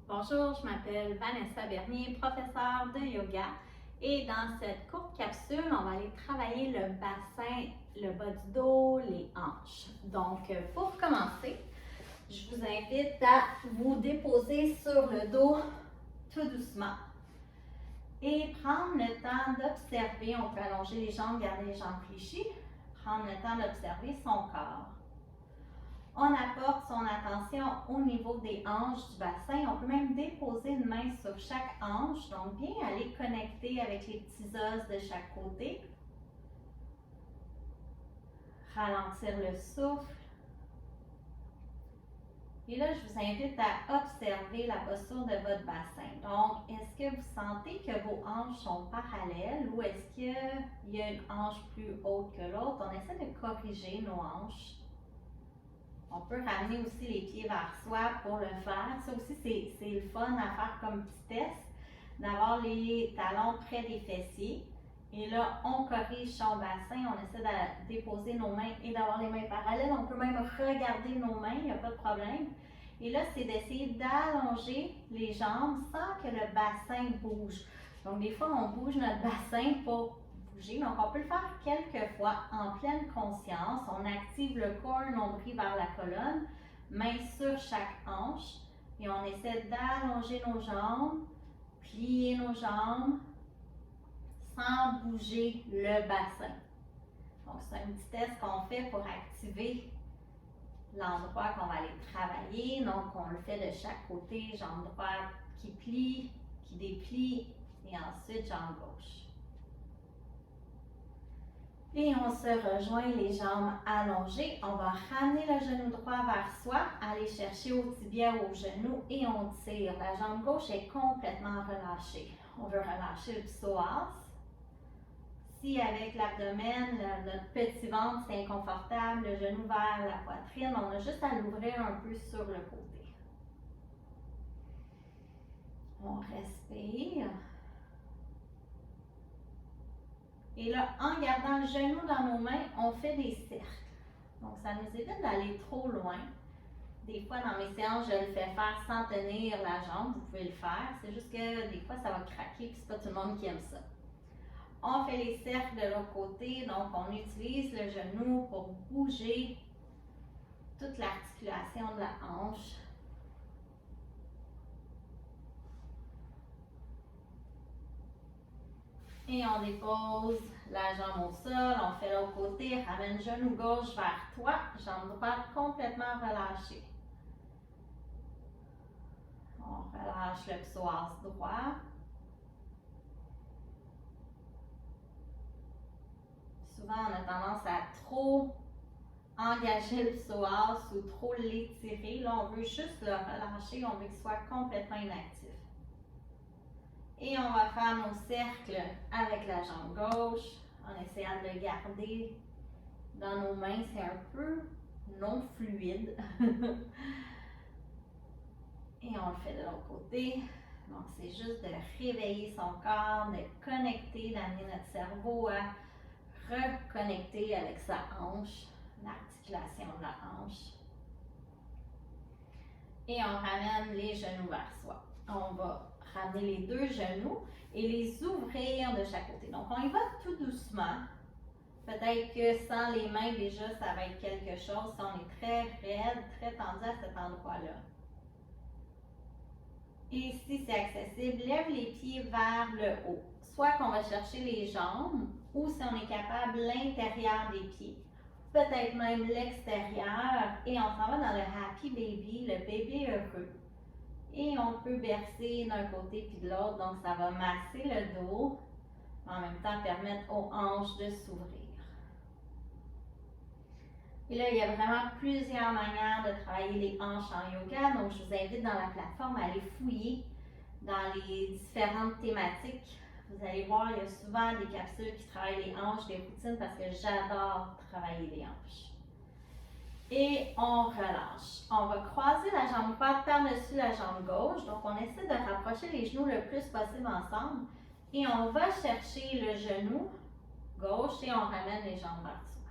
Bonjour, je m'appelle Vanessa Bernier, professeure de yoga. Et dans cette courte capsule, on va aller travailler le bassin, le bas du dos, les hanches. Donc, pour commencer, je vous invite à vous déposer sur le dos tout doucement et prendre le temps d'observer. On peut allonger les jambes, garder les jambes fléchies, prendre le temps d'observer son corps. On apporte son attention au niveau des hanches du bassin. On peut même déposer une main sur chaque hanche. Donc, bien aller connecter avec les petits os de chaque côté. Ralentir le souffle. Et là, je vous invite à observer la posture de votre bassin. Donc, est-ce que vous sentez que vos hanches sont parallèles ou est-ce qu'il y a une hanche plus haute que l'autre? On essaie de corriger nos hanches. On peut ramener aussi les pieds vers soi pour le faire. Ça aussi, c'est le fun à faire comme petit test, d'avoir les talons près des fessiers. Et là, on corrige son bassin, on essaie de déposer nos mains et d'avoir les mains parallèles. On peut même regarder nos mains, il n'y a pas de problème. Et là, c'est d'essayer d'allonger les jambes sans que le bassin bouge. Donc, des fois, on bouge notre bassin pour bouger. Donc, on peut le faire quelques fois en pleine conscience. On active le corps nombril vers la colonne, main sur chaque hanche. Et on essaie d'allonger nos jambes, plier nos jambes, sans bouger le bassin. Donc, c'est un petit test qu'on fait pour activer l'endroit qu'on va aller travailler. Donc, on le fait de chaque côté, jambe droite qui plie, qui déplie, et ensuite jambe gauche. Et on se rejoint les jambes allongées. On va ramener le genou droit vers soi, aller chercher au tibia ou au genou et on tire. La jambe gauche est complètement relâchée. On veut relâcher le psoas. Si avec l'abdomen, notre petit ventre, c'est inconfortable, le genou vers la poitrine, on a juste à l'ouvrir un peu sur le côté. On respire. Et là, en gardant le genou dans nos mains, on fait des cercles. Donc, ça nous évite d'aller trop loin. Des fois, dans mes séances, je le fais faire sans tenir la jambe. Vous pouvez le faire. C'est juste que des fois, ça va craquer, puis c'est pas tout le monde qui aime ça. On fait les cercles de l'autre côté. Donc, on utilise le genou pour bouger toute l'articulation de la hanche. Et on dépose la jambe au sol, on fait l'autre côté, ramène genou gauche vers toi, jambe droite complètement relâchée. On relâche le psoas droit. Souvent, on a tendance à trop engager le psoas ou trop l'étirer. Là, on veut juste le relâcher, on veut qu'il soit complètement inactif. Et on va faire nos cercles avec la jambe gauche, en essayant de le garder dans nos mains. C'est un peu non fluide. Et on le fait de l'autre côté. Donc, c'est juste de réveiller son corps, de connecter, d'amener notre cerveau à reconnecter avec sa hanche, l'articulation de la hanche. Et on ramène les genoux vers soi. On va ramener les deux genoux et les ouvrir de chaque côté. Donc, on y va tout doucement. Peut-être que sans les mains, déjà, ça va être quelque chose si on est très raide, très tendu à cet endroit-là. Et si c'est accessible, lève les pieds vers le haut. Soit qu'on va chercher les jambes ou si on est capable, l'intérieur des pieds. Peut-être même l'extérieur. Et on s'en va dans le Happy Baby, le bébé heureux. Et on peut bercer d'un côté puis de l'autre. Donc, ça va masser le dos, mais en même temps permettre aux hanches de s'ouvrir. Et là, il y a vraiment plusieurs manières de travailler les hanches en yoga. Donc, je vous invite dans la plateforme à aller fouiller dans les différentes thématiques. Vous allez voir, il y a souvent des capsules qui travaillent les hanches, des routines, parce que j'adore travailler les hanches. Et on relâche. On va croiser la jambe droite par-dessus la jambe gauche. Donc, on essaie de rapprocher les genoux le plus possible ensemble. Et on va chercher le genou gauche et on ramène les jambes vers soi.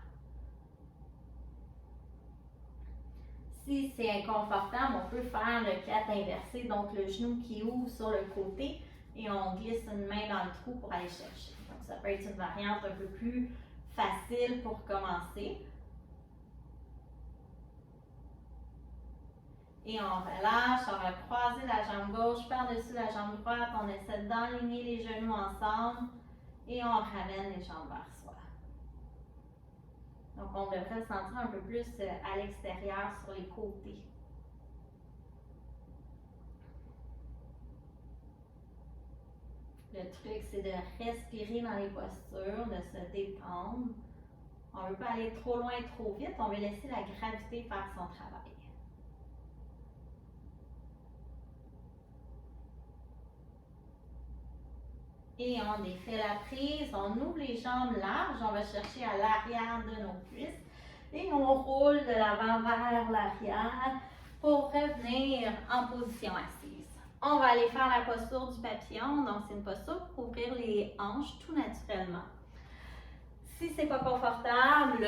Si c'est inconfortable, on peut faire le 4 inversé, donc le genou qui ouvre sur le côté et on glisse une main dans le trou pour aller chercher. Donc ça peut être une variante un peu plus facile pour commencer. Et on relâche, on va croiser la jambe gauche par-dessus la jambe droite, on essaie d'enligner les genoux ensemble et on ramène les jambes vers soi. Donc on devrait le sentir un peu plus à l'extérieur sur les côtés. Le truc, c'est de respirer dans les postures, de se détendre. On ne veut pas aller trop loin, trop vite, on veut laisser la gravité faire son travail. Et on défait la prise, on ouvre les jambes larges, on va chercher à l'arrière de nos cuisses et on roule de l'avant vers l'arrière pour revenir en position assise. On va aller faire la posture du papillon, donc c'est une posture pour ouvrir les hanches tout naturellement. Si c'est pas confortable,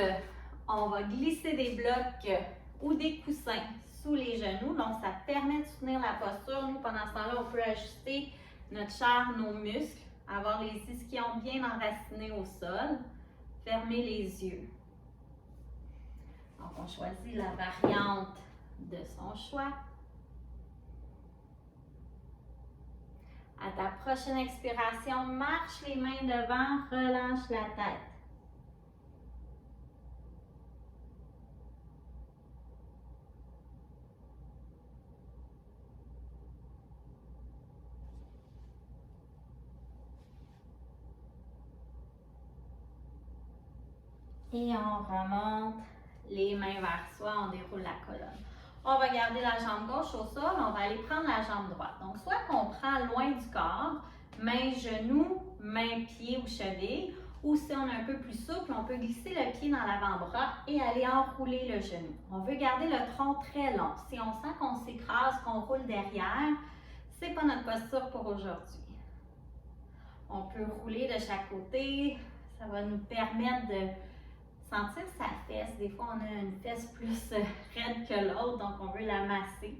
on va glisser des blocs ou des coussins sous les genoux, donc ça permet de soutenir la posture. Nous, pendant ce temps-là, on peut ajuster notre chair, nos muscles, avoir les ischions bien enracinés au sol, fermer les yeux. Donc, on choisit la variante de son choix. À ta prochaine expiration, marche les mains devant, relâche la tête. Et on remonte les mains vers soi, on déroule la colonne. On va garder la jambe gauche au sol, on va aller prendre la jambe droite. Donc, soit qu'on prend loin du corps, main, genou, main, pied ou cheville, ou si on est un peu plus souple, on peut glisser le pied dans l'avant-bras et aller enrouler le genou. On veut garder le tronc très long. Si on sent qu'on s'écrase, qu'on roule derrière, c'est pas notre posture pour aujourd'hui. On peut rouler de chaque côté, ça va nous permettre de sentir sa fesse. Des fois, on a une fesse plus raide que l'autre, donc on veut la masser.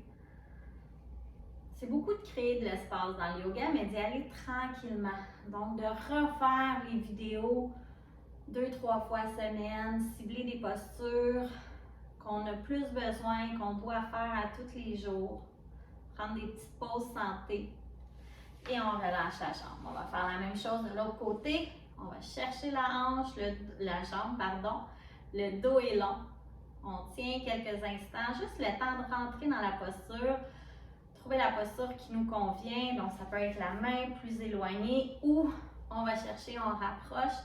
C'est beaucoup de créer de l'espace dans le yoga, mais d'y aller tranquillement. Donc, de refaire les vidéos 2-3 fois semaine, cibler des postures qu'on a plus besoin, qu'on doit faire à tous les jours. Prendre des petites pauses santé. Et on relâche la jambe. On va faire la même chose de l'autre côté. On va chercher la hanche, la jambe, pardon. Le dos est long. On tient quelques instants, juste le temps de rentrer dans la posture. Trouver la posture qui nous convient. Donc, ça peut être la main plus éloignée ou on va chercher, on rapproche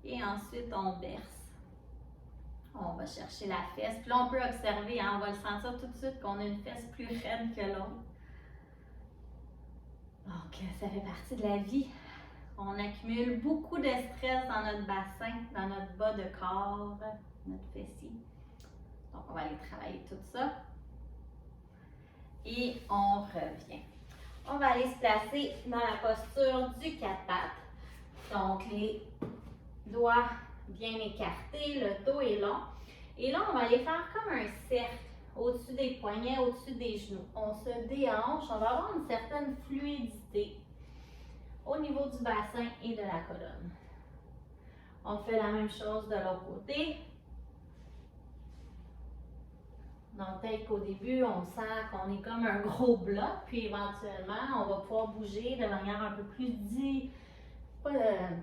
et ensuite on berce. On va chercher la fesse. Puis là, on peut observer, hein, on va le sentir tout de suite qu'on a une fesse plus raide que l'autre. Donc, ça fait partie de la vie. On accumule beaucoup de stress dans notre bassin, dans notre bas de corps, notre fessier. Donc, on va aller travailler tout ça. Et on revient. On va aller se placer dans la posture du 4 pattes. Donc, les doigts bien écartés, le dos est long. Et là, on va aller faire comme un cercle au-dessus des poignets, au-dessus des genoux. On se déhanche, on va avoir une certaine fluidité au niveau du bassin et de la colonne. On fait la même chose de l'autre côté. Donc, peut-être qu'au début, on sent qu'on est comme un gros bloc, puis éventuellement, on va pouvoir bouger de manière un peu plus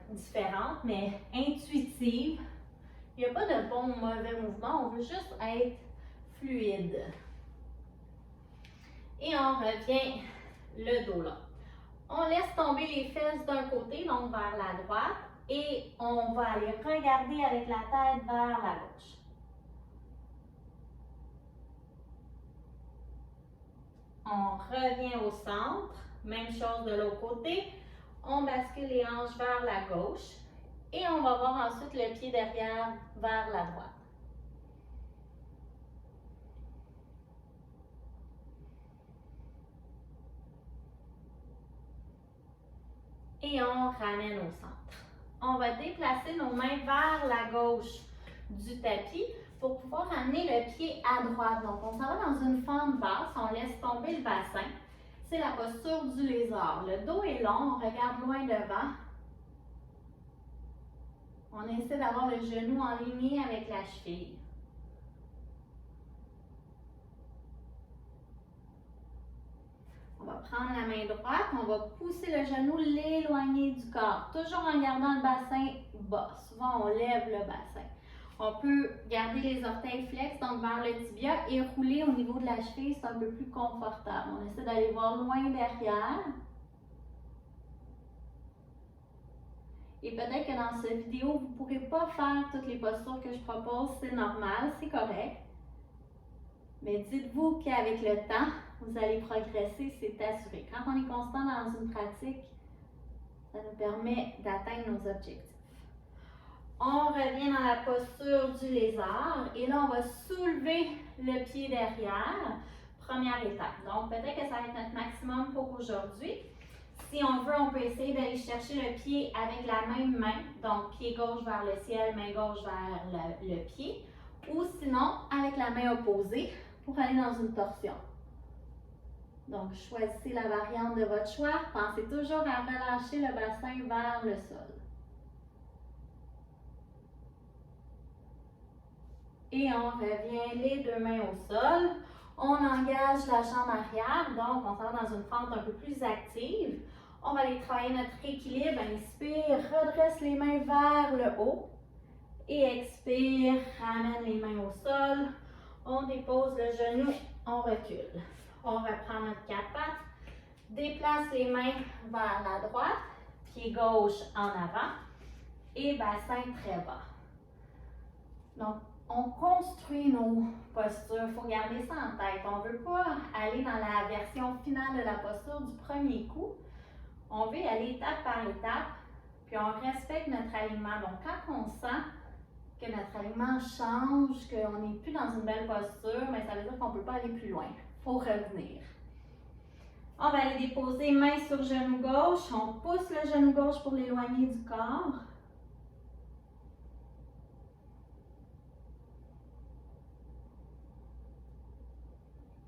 différente, mais intuitive. Il n'y a pas de bon ou mauvais mouvement, on veut juste être fluide. Et on revient le dos là. On laisse tomber les fesses d'un côté, donc vers la droite, et on va aller regarder avec la tête vers la gauche. On revient au centre, même chose de l'autre côté. On bascule les hanches vers la gauche et on va voir ensuite le pied derrière vers la droite. Et on ramène au centre. On va déplacer nos mains vers la gauche du tapis pour pouvoir amener le pied à droite. Donc, on s'en va dans une fente basse, on laisse tomber le bassin. C'est la posture du lézard. Le dos est long, on regarde loin devant. On essaie d'avoir le genou en ligne avec la cheville. On va prendre la main droite, on va pousser le genou, l'éloigner du corps, toujours en gardant le bassin bas. Souvent, on lève le bassin. On peut garder les orteils flex, donc vers le tibia, et rouler au niveau de la cheville, c'est un peu plus confortable. On essaie d'aller voir loin derrière. Et peut-être que dans cette vidéo, vous ne pourrez pas faire toutes les postures que je propose, c'est normal, c'est correct. Mais dites-vous qu'avec le temps, vous allez progresser, c'est assuré. Quand on est constant dans une pratique, ça nous permet d'atteindre nos objectifs. On revient dans la posture du lézard et là, on va soulever le pied derrière. Première étape. Donc, peut-être que ça va être notre maximum pour aujourd'hui. Si on veut, on peut essayer d'aller chercher le pied avec la même main. Donc, pied gauche vers le ciel, main gauche vers le pied. Ou sinon, avec la main opposée pour aller dans une torsion. Donc, choisissez la variante de votre choix. Pensez toujours à relâcher le bassin vers le sol. Et on revient les deux mains au sol. On engage la jambe arrière, donc on s'en va dans une fente un peu plus active. On va aller travailler notre équilibre. Inspire, redresse les mains vers le haut. Et expire, ramène les mains au sol. On dépose le genou, on recule. On reprend notre quatre pattes. Déplace les mains vers la droite. Pied gauche en avant. Et bassin très bas. Donc, on construit nos postures. Il faut garder ça en tête. On ne veut pas aller dans la version finale de la posture du premier coup. On veut y aller étape par étape, puis on respecte notre alignement. Donc, quand on sent que notre alignement change, qu'on n'est plus dans une belle posture, mais ça veut dire qu'on ne peut pas aller plus loin. Il faut revenir. On va aller déposer main sur genou gauche. On pousse le genou gauche pour l'éloigner du corps.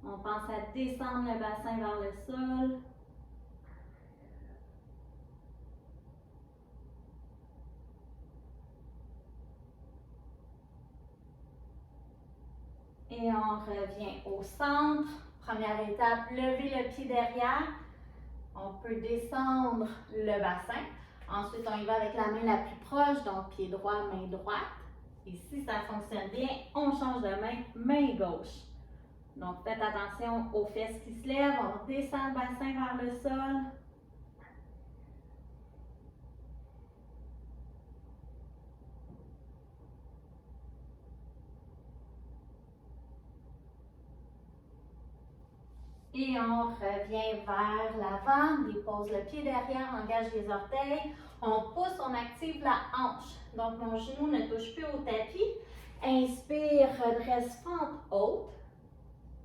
On pense à descendre le bassin vers le sol. Et on revient au centre. Première étape, lever le pied derrière. On peut descendre le bassin. Ensuite, on y va avec la main la plus proche, donc pied droit, main droite. Et si ça fonctionne bien, on change de main, main gauche. Donc, faites attention aux fesses qui se lèvent. On descend le bassin vers le sol. Et on revient vers l'avant, dépose le pied derrière, engage les orteils. On pousse, on active la hanche. Donc, mon genou ne touche plus au tapis. Inspire, redresse fente haute.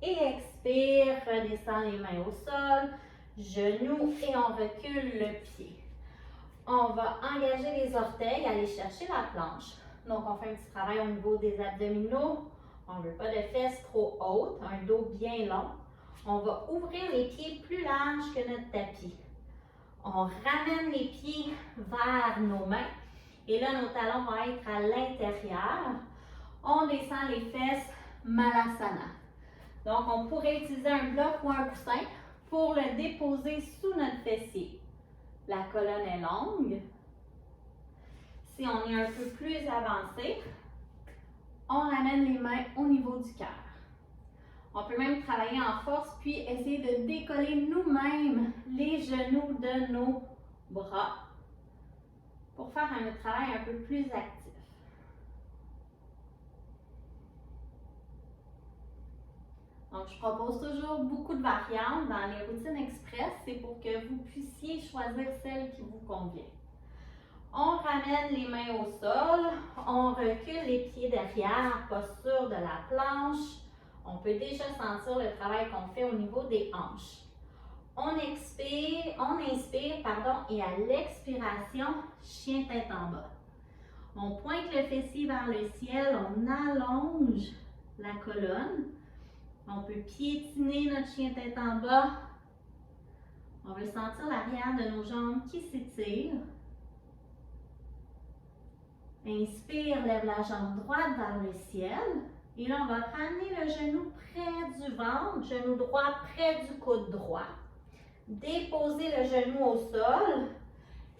Et expire, redescend les mains au sol, genoux et on recule le pied. On va engager les orteils, aller chercher la planche. Donc, on fait un petit travail au niveau des abdominaux. On ne veut pas de fesses trop hautes, un dos bien long. On va ouvrir les pieds plus larges que notre tapis. On ramène les pieds vers nos mains. Et là, nos talons vont être à l'intérieur. On descend les fesses, Malasana. Donc, on pourrait utiliser un bloc ou un coussin pour le déposer sous notre fessier. La colonne est longue. Si on est un peu plus avancé, on ramène les mains au niveau du cœur. On peut même travailler en force puis essayer de décoller nous-mêmes les genoux de nos bras pour faire un travail un peu plus actif. Donc, je propose toujours beaucoup de variantes dans les routines express. C'est pour que vous puissiez choisir celle qui vous convient. On ramène les mains au sol. On recule les pieds derrière, posture de la planche. On peut déjà sentir le travail qu'on fait au niveau des hanches. On inspire, et à l'expiration, chien tête en bas. On pointe le fessier vers le ciel, on allonge la colonne. On peut piétiner notre chien tête en bas. On veut sentir l'arrière de nos jambes qui s'étirent. Inspire, lève la jambe droite vers le ciel. Et là, on va ramener le genou près du ventre, genou droit près du coude droit. Déposer le genou au sol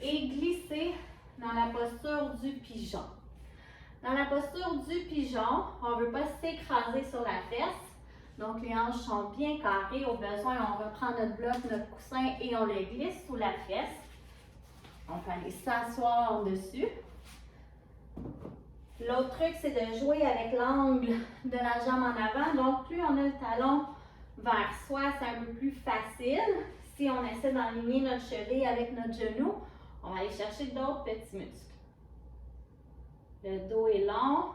et glisser dans la posture du pigeon. Dans la posture du pigeon, on ne veut pas s'écraser sur la fesse. Donc, les hanches sont bien carrées. Au besoin, on reprend notre bloc, notre coussin et on le glisse sous la fesse. On peut aller s'asseoir dessus. L'autre truc, c'est de jouer avec l'angle de la jambe en avant. Donc, plus on a le talon vers soi, c'est un peu plus facile. Si on essaie d'aligner notre cheville avec notre genou, on va aller chercher d'autres petits muscles. Le dos est long.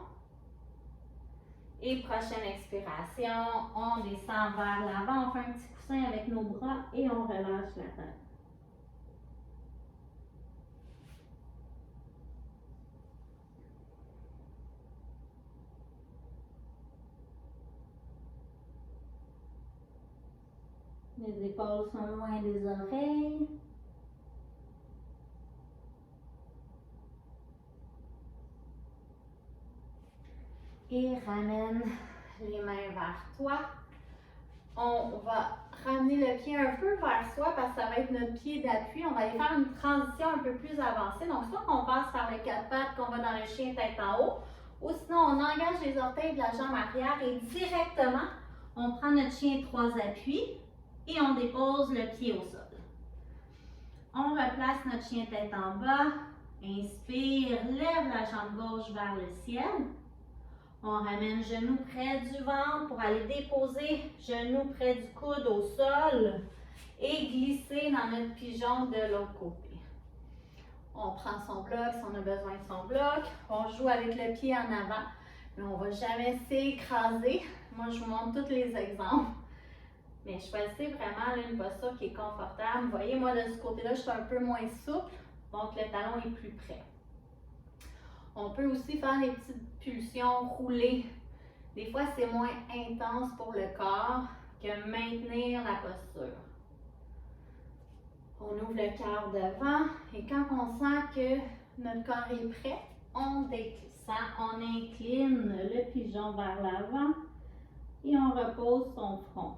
Et prochaine expiration, on descend vers l'avant. On fait un petit coussin avec nos bras et on relâche la tête. Les épaules sont loin des oreilles. Et ramène les mains vers toi. On va ramener le pied un peu vers soi parce que ça va être notre pied d'appui. On va aller faire une transition un peu plus avancée. Donc, soit qu'on passe par les quatre pattes, qu'on va dans le chien tête en haut, ou sinon on engage les orteils de la jambe arrière et directement, on prend notre chien trois appuis et on dépose le pied au sol. On replace notre chien tête en bas. Inspire, lève la jambe gauche vers le ciel. On ramène genou près du ventre pour aller déposer genou près du coude au sol et glisser dans notre pigeon de l'autre côté. On prend son bloc si on a besoin de son bloc. On joue avec le pied en avant, mais on ne va jamais s'écraser. Moi, je vous montre tous les exemples. Mais choisissez vraiment là, une posture qui est confortable. Vous voyez, moi, de ce côté-là, je suis un peu moins souple, donc le talon est plus près. On peut aussi faire des petites pulsions, rouler. Des fois, c'est moins intense pour le corps que maintenir la posture. On ouvre le cœur devant et quand on sent que notre corps est prêt, on descend, on incline le pigeon vers l'avant et on repose son front.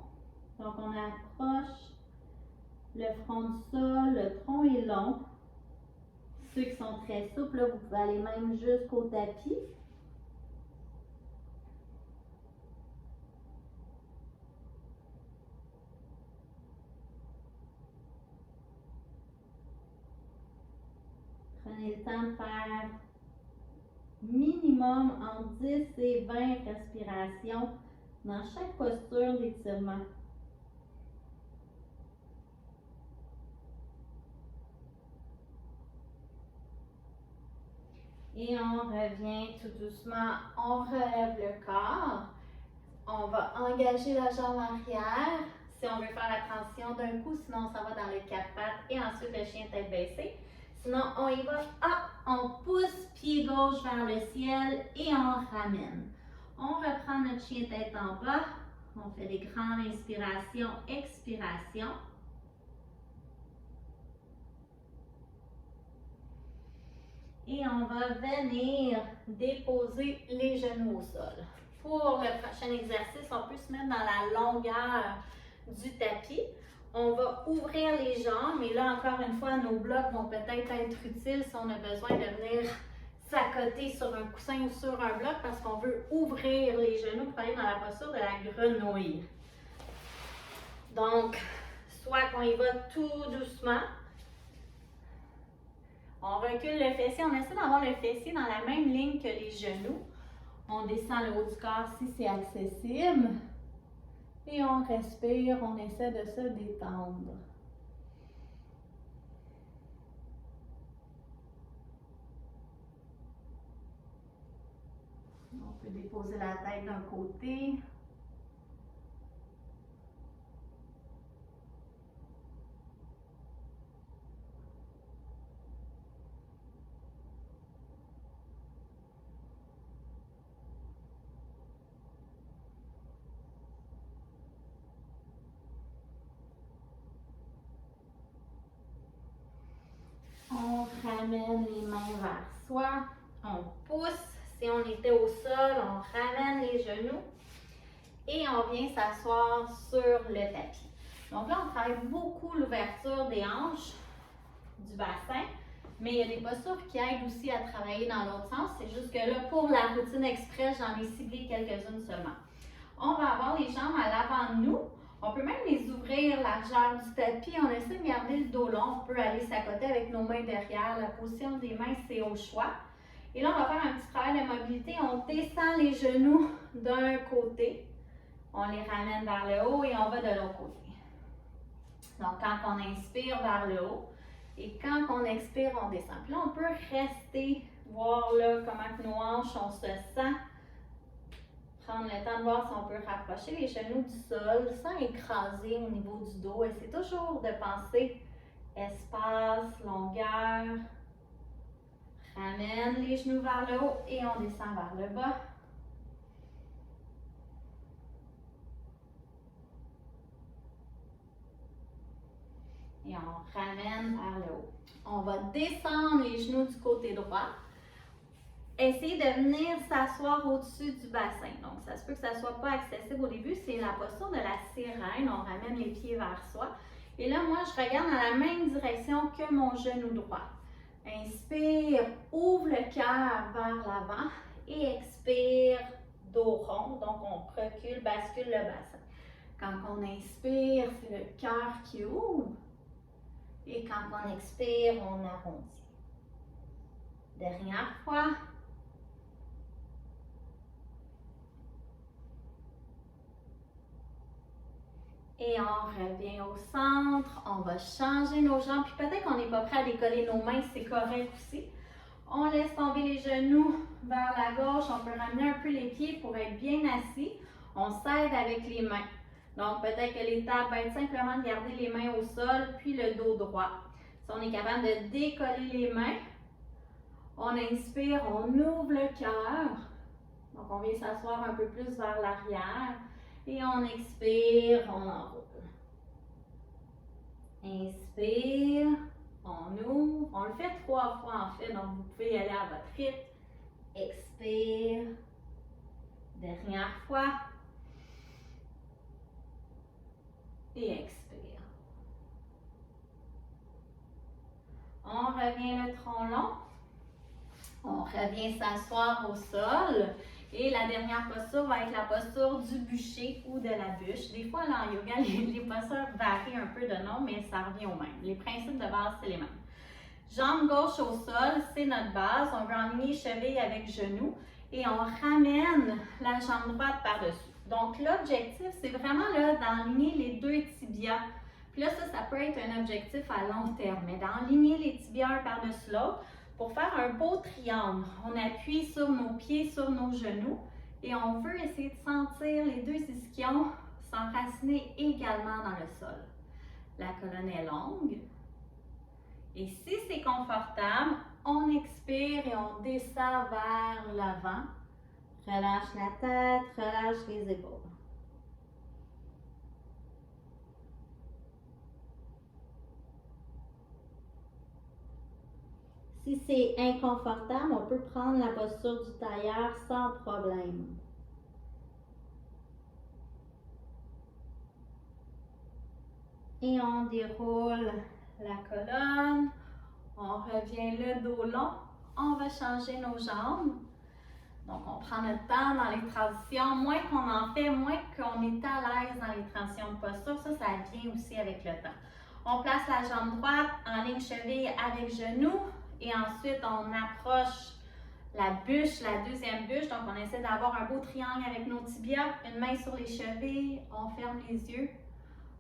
Donc, on approche le front du sol, le tronc est long. Ceux qui sont très souples, là, vous pouvez aller même jusqu'au tapis. Prenez le temps de faire minimum entre 10 et 20 respirations dans chaque posture d'étirement. Et on revient tout doucement, on relève le corps. On va engager la jambe arrière si on veut faire la transition d'un coup, sinon ça va dans les quatre pattes et ensuite le chien tête baissée. Sinon, on y va, hop, on pousse pied gauche vers le ciel et on ramène. On reprend notre chien tête en bas. On fait des grandes inspirations, expirations. Et on va venir déposer les genoux au sol. Pour le prochain exercice, on peut se mettre dans la longueur du tapis. On va ouvrir les jambes, mais là, encore une fois, nos blocs vont peut-être être utiles si on a besoin de venir s'accoter sur un coussin ou sur un bloc parce qu'on veut ouvrir les genoux pour aller dans la posture de la grenouille. Donc, soit qu'on y va tout doucement. On recule le fessier, on essaie d'avoir le fessier dans la même ligne que les genoux. On descend le haut du corps si c'est accessible. Et on respire, on essaie de se détendre. On peut déposer la tête d'un côté. ramène les mains vers soi. On pousse. Si on était au sol, on ramène les genoux. Et on vient s'asseoir sur le tapis. Donc là, on travaille beaucoup l'ouverture des hanches, du bassin. Mais il y a des postures qui aident aussi à travailler dans l'autre sens. C'est juste que là, pour la routine express, j'en ai ciblé quelques-unes seulement. On va avoir les jambes à l'avant de nous. On peut même les ouvrir largeur du tapis. On essaie de garder le dos long. On peut aller s'accoter avec nos mains derrière. La position des mains, c'est au choix. Et là, on va faire un petit travail de mobilité. On descend les genoux d'un côté. On les ramène vers le haut et on va de l'autre côté. Donc, quand on inspire vers le haut et quand on expire, on descend. Puis là, on peut rester, voir là comment que nos hanches, on se sent. Prendre le temps de voir si on peut rapprocher les genoux du sol sans écraser au niveau du dos. Et c'est toujours de penser espace, longueur. Ramène les genoux vers le haut et on descend vers le bas. Et on ramène vers le haut. On va descendre les genoux du côté droit. Essayez de venir s'asseoir au-dessus du bassin. Donc, ça se peut que ça ne soit pas accessible au début. C'est la posture de la sirène. On ramène les pieds vers soi. Et là, moi, je regarde dans la même direction que mon genou droit. Inspire, ouvre le cœur vers l'avant et expire, dos rond. Donc, on recule, bascule le bassin. Quand on inspire, c'est le cœur qui ouvre. Et quand on expire, on arrondit. Dernière fois. Et on revient au centre. On va changer nos jambes. Puis peut-être qu'on n'est pas prêt à décoller nos mains, c'est correct aussi. On laisse tomber les genoux vers la gauche. On peut ramener un peu les pieds pour être bien assis. On s'aide avec les mains. Donc peut-être que l'étape va être simplement de garder les mains au sol, puis le dos droit. Si on est capable de décoller les mains, on inspire, on ouvre le cœur. Donc on vient s'asseoir un peu plus vers l'arrière. Et on expire, on enroule. Inspire, on ouvre. On le fait 3 fois en fait, donc vous pouvez y aller à votre rythme. Expire. Dernière fois. Et expire. On revient le tronc long. On revient s'asseoir au sol. Et la dernière posture va être la posture du bûcher ou de la bûche. Des fois, là, en yoga, les postures varient un peu de nom, mais ça revient au même. Les principes de base, c'est les mêmes. Jambe gauche au sol, c'est notre base. On va aligner cheville avec genou. Et on ramène la jambe droite par-dessus. Donc, l'objectif, c'est vraiment là d'aligner les deux tibias. Puis là, ça peut être un objectif à long terme, mais d'aligner les tibias un par-dessus l'autre. Pour faire un beau triangle, on appuie sur nos pieds, sur nos genoux et on veut essayer de sentir les deux ischions s'enraciner également dans le sol. La colonne est longue. Et si c'est confortable, on expire et on descend vers l'avant. Relâche la tête, relâche les épaules. Si c'est inconfortable, on peut prendre la posture du tailleur sans problème. Et on déroule la colonne. On revient le dos long. On va changer nos jambes. Donc, on prend notre temps dans les transitions. Moins qu'on en fait, moins qu'on est à l'aise dans les transitions de posture. Ça vient aussi avec le temps. On place la jambe droite en ligne cheville avec genou. Et ensuite, on approche la bûche, la deuxième bûche. Donc, on essaie d'avoir un beau triangle avec nos tibias. Une main sur les chevilles. On ferme les yeux.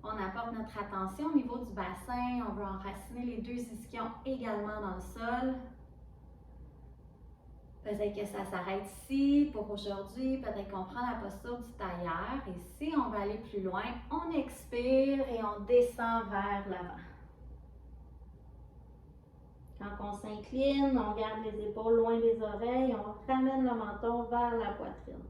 On apporte notre attention au niveau du bassin. On veut enraciner les deux ischions également dans le sol. Peut-être que ça s'arrête ici pour aujourd'hui. Peut-être qu'on prend la posture du tailleur. Et si on veut aller plus loin, on expire et on descend vers l'avant. Quand on s'incline, on garde les épaules loin des oreilles. On ramène le menton vers la poitrine.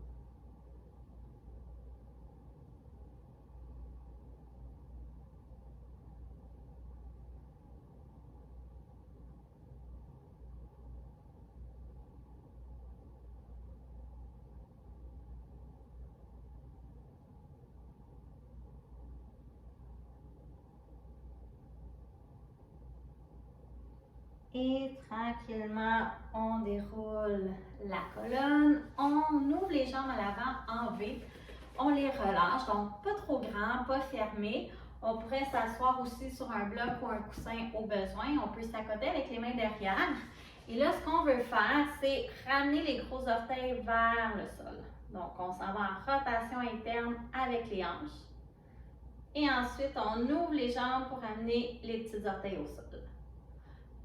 Et tranquillement, on déroule la colonne. On ouvre les jambes à l'avant en V. On les relâche, donc pas trop grand, pas fermé. On pourrait s'asseoir aussi sur un bloc ou un coussin au besoin. On peut s'accoter avec les mains derrière. Et là, ce qu'on veut faire, c'est ramener les gros orteils vers le sol. Donc, on s'en va en rotation interne avec les hanches. Et ensuite, on ouvre les jambes pour amener les petits orteils au sol.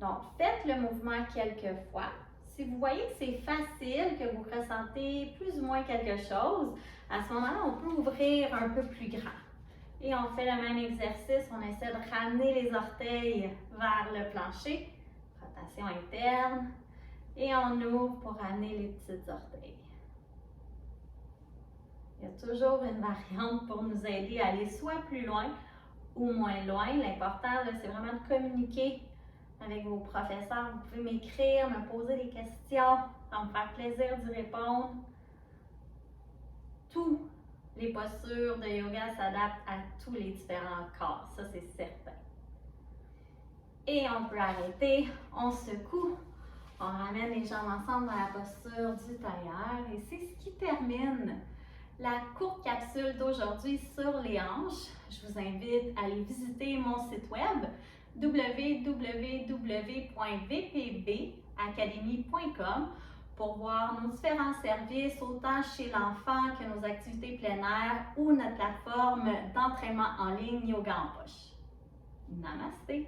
Donc, faites le mouvement quelques fois. Si vous voyez que c'est facile, que vous ressentez plus ou moins quelque chose, à ce moment-là, on peut ouvrir un peu plus grand. Et on fait le même exercice, on essaie de ramener les orteils vers le plancher. Rotation interne. Et on ouvre pour ramener les petits orteils. Il y a toujours une variante pour nous aider à aller soit plus loin ou moins loin. L'important, c'est vraiment de communiquer avec vos professeurs. Vous pouvez m'écrire, me poser des questions. Ça va me faire plaisir d'y répondre. Toutes les postures de yoga s'adaptent à tous les différents corps. Ça, c'est certain. Et on peut arrêter. On secoue. On ramène les jambes ensemble dans la posture du tailleur. Et c'est ce qui termine la courte capsule d'aujourd'hui sur les hanches. Je vous invite à aller visiter mon site web www.vpbacademy.com pour voir nos différents services, autant chez l'enfant que nos activités plein air ou notre plateforme d'entraînement en ligne Yoga en poche. Namasté!